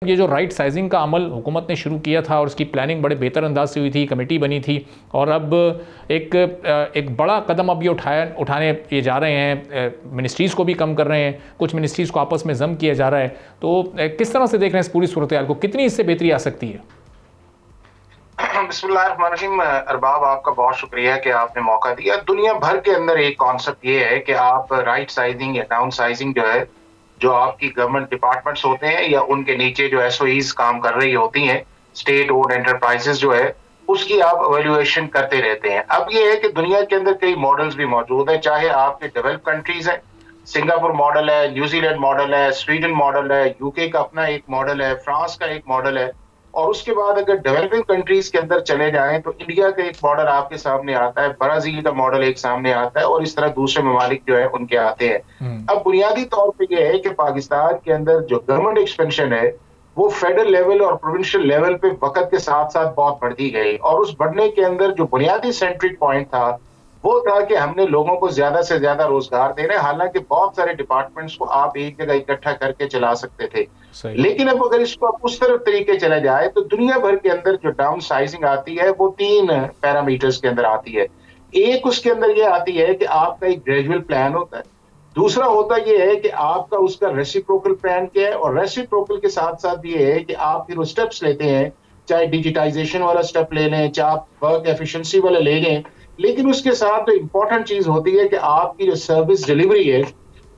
ये जो right sizing का अमल हुकूमत ने शुरू किया था और उसकी प्लानिंग बड़े बेहतर अंदाज से हुई थी, कमेटी बनी थी और अब एक बड़ा कदम अब ये उठाने ये जा रहे हैं, मिनिस्ट्रीज़ को भी कम कर रहे हैं, कुछ मिनिस्ट्रीज़ को आपस में जम किया जा रहा है। तो किस तरह से देख रहे हैं इस पूरी सूरत हाल को, कितनी इससे बेहतरी आ सकती है? बिस्मिल्लाहिर्रहमानिर्रहीम। अरबाब, आपका बहुत शुक्रिया कि आपने मौका दिया। दुनिया भर के अंदर एक कॉन्सेप्ट ये है कि आप राइट साइजिंग या डाउन साइजिंग जो है, जो आपकी गवर्नमेंट डिपार्टमेंट्स होते हैं या उनके नीचे जो एसओईज काम कर रही होती हैं, स्टेट ओन्ड एंटरप्राइजेस जो है, उसकी आप एवेल्युएशन करते रहते हैं। अब ये है कि दुनिया के अंदर कई मॉडल्स भी मौजूद हैं, चाहे आपके डेवलप कंट्रीज हैं, सिंगापुर मॉडल है, न्यूजीलैंड मॉडल है, स्वीडन मॉडल है, यूके का अपना एक मॉडल है, फ्रांस का एक मॉडल है। और उसके बाद अगर डेवलपिंग कंट्रीज के अंदर चले जाएं तो इंडिया का एक मॉडल आपके सामने आता है, ब्राजील का मॉडल एक सामने आता है और इस तरह दूसरे ममालिक जो है उनके आते हैं। अब बुनियादी तौर पे ये है कि पाकिस्तान के अंदर जो गवर्नमेंट एक्सपेंशन है वो फेडरल लेवल और प्रोविंशियल लेवल पे वक्त के साथ साथ बहुत बढ़ती गई, और उस बढ़ने के अंदर जो बुनियादी सेंट्रिक पॉइंट था वो था कि हमने लोगों को ज्यादा से ज्यादा रोजगार देना है। हालांकि बहुत सारे डिपार्टमेंट्स को आप एक जगह इकट्ठा करके चला सकते थे, लेकिन अब अगर इसको आप उस तरफ तरीके चला जाए तो दुनिया भर के अंदर जो डाउन साइजिंग आती है वो 3 पैरामीटर्स के अंदर आती है। एक उसके अंदर ये आती है कि आपका एक ग्रेजुअल प्लान होता है, दूसरा होता ये है कि आपका उसका रेसिप्रोकल प्लान क्या है, और रेसिप्रोकल के साथ साथ ये है कि आप फिर वो स्टेप्स लेते हैं, चाहे डिजिटाइजेशन वाला स्टेप ले लें, चाहे आप वर्क एफिशिएंसी वाला ले लें, लेकिन उसके साथ तो इंपॉर्टेंट चीज होती है कि आपकी जो सर्विस डिलीवरी है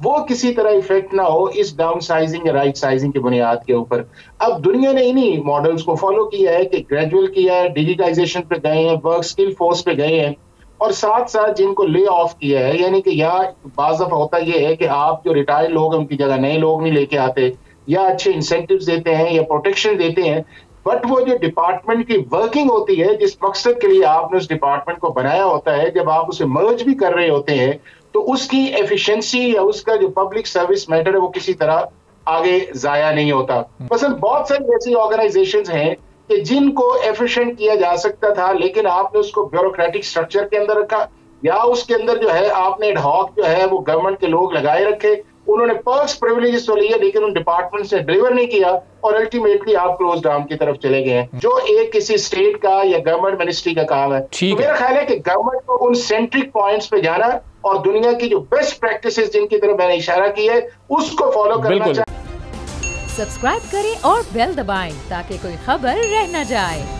वो किसी तरह इफेक्ट ना हो इस डाउन साइजिंग या राइट साइजिंग की बुनियाद के ऊपर। अब दुनिया ने इन्हीं मॉडल्स को फॉलो किया है कि ग्रेजुअल किया है, डिजिटाइजेशन पे गए हैं, वर्क स्किल फोर्स पे गए हैं, और साथ साथ जिनको ले ऑफ किया है, यानी कि या बाज़ दफा होता यह है कि आप जो रिटायर्ड लोग हैं उनकी जगह नए लोग नहीं लेके आते, या अच्छे इंसेंटिव्स देते हैं या प्रोटेक्शन देते हैं, बट वो जो डिपार्टमेंट की वर्किंग होती है, जिस मकसद के लिए आपने उस डिपार्टमेंट को बनाया होता है, जब आप उसे मर्ज भी कर रहे होते हैं तो उसकी एफिशिएंसी या उसका जो पब्लिक सर्विस मैटर है वो किसी तरह आगे जाया नहीं होता। मसलन बहुत सारी ऐसी ऑर्गेनाइजेशंस हैं कि जिनको एफिशिएंट किया जा सकता था, लेकिन आपने उसको ब्यूरोक्रेटिक स्ट्रक्चर के अंदर रखा, या उसके अंदर जो है आपने एड हॉक जो है वो गवर्नमेंट के लोग लगाए रखे, उन्होंने पर्क्स प्रिविलेजेस तो लिए लेकिन उन डिपार्टमेंट्स ने डिलीवर नहीं किया, और अल्टीमेटली आप क्लोज डाउन की तरफ चले गए हैं, जो एक किसी स्टेट का या गवर्नमेंट मिनिस्ट्री का काम है। तो मेरा ख्याल है कि गवर्नमेंट को उन सेंट्रिक पॉइंट्स पे जाना और दुनिया की जो बेस्ट प्रैक्टिसेस जिनकी तरफ मैंने इशारा किया है उसको फॉलो करना चाहिए। सब्सक्राइब करें और बेल दबाएं ताकि कोई खबर रह न जाए।